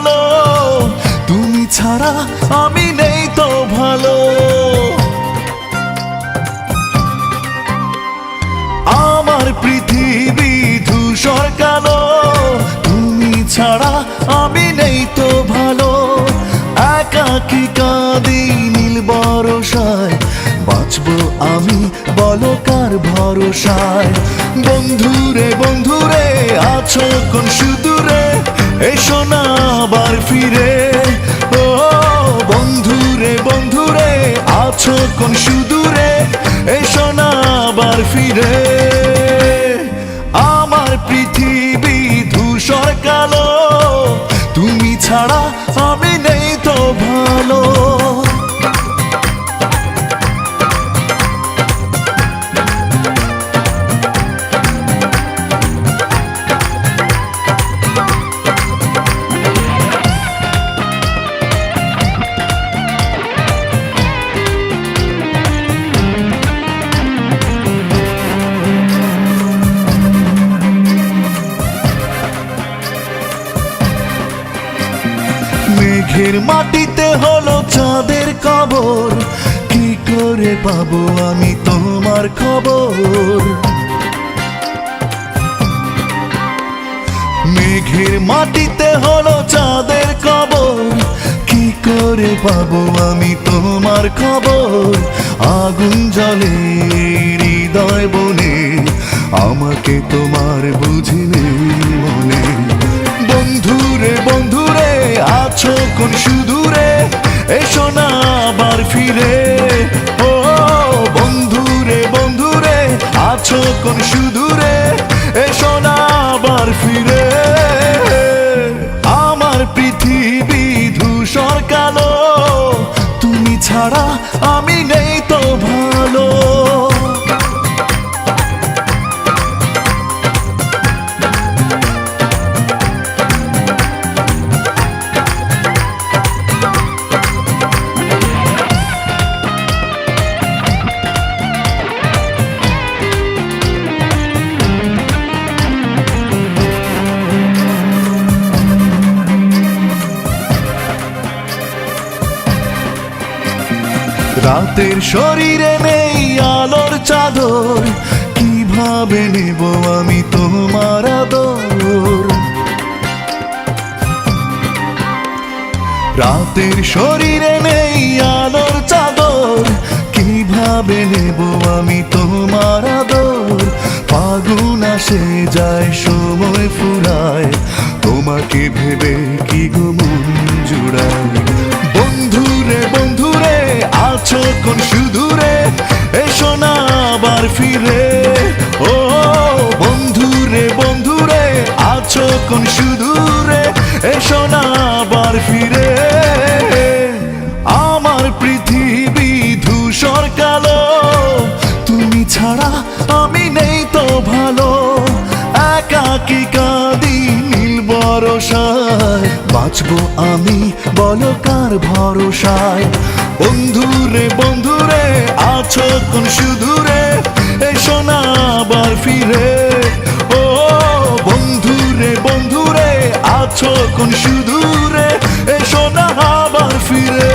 কালো, তুমি ছাড়া আমি নেই তো ভালো। আমার পৃথিবী ধূসর কালো, তুমি ছাড়া আমি নেই তো ভালো। একাকী কাঁদি নীল বরষায়, বাঁচবো আমি বলো কার ভরসায়। বন্ধুরে বন্ধুরে আছো কোন সুদূরে, এসো না আবার ফিরে। ও বন্ধুরে বন্ধুরে আছো কোন সুদূরে, এসো না আবার ফিরে। আমার পৃথিবী ধূসর কালো, তুমি ছাড়া আমি নেই তো ভালো। মেঘের মাটিতে হলো চাঁদের কবর, কি করে পাবো আমি তোমার খবর। মেঘের মাটিতে হলো চাঁদের কবর, কি করে পাবো আমি তোমার খবর। আগুন জ্বলে হৃদয় বনে, আমাকে তোমার বুঝিনি মনে। বন্ধুরে বন্ধুরে আছো কোন সুদূরে, এসো না আবার ফিরে। ও বন্ধুরে বন্ধুরে আছো কোন সুদূরে, এসো না আবার ফিরে। আমার পৃথিবী ধূসর কালো, তুমি ছাড়া আমি নেই তো ভালো। রাতের শরীরে নেই আলোর চাদর, কিভাবে নেব আমি তোমার আদর। রাতের শরীরে নেই আলোর চাদর, কিভাবে নেব আমি তোমার আদর। ফাগুন আসে যায় সময় ফুরায়, তোমাকে ভেবে কি গো মন জুড়ায়। বন্ধুরে বন্ধুরে আছো কোন সুদূরে, এসো না আবার ফিরে। ও বন্ধুরে বন্ধুরে আছো কোন সুদূরে, এসো না আবার ফিরে। আমার পৃথিবী ধূসর কালো, তুমি ছাড়া আমি নেই তো ভালো। একাকী কাঁদি নীল বরষায়, বাঁচবো আমি বলো কার ভরসায়। বন্ধুরে বন্ধুরে আছো কোন সুদূরে, এসো না আবার ফিরে। ও বন্ধুরে বন্ধুরে আছো কোন সুদূরে, এসো না আবার ফিরে।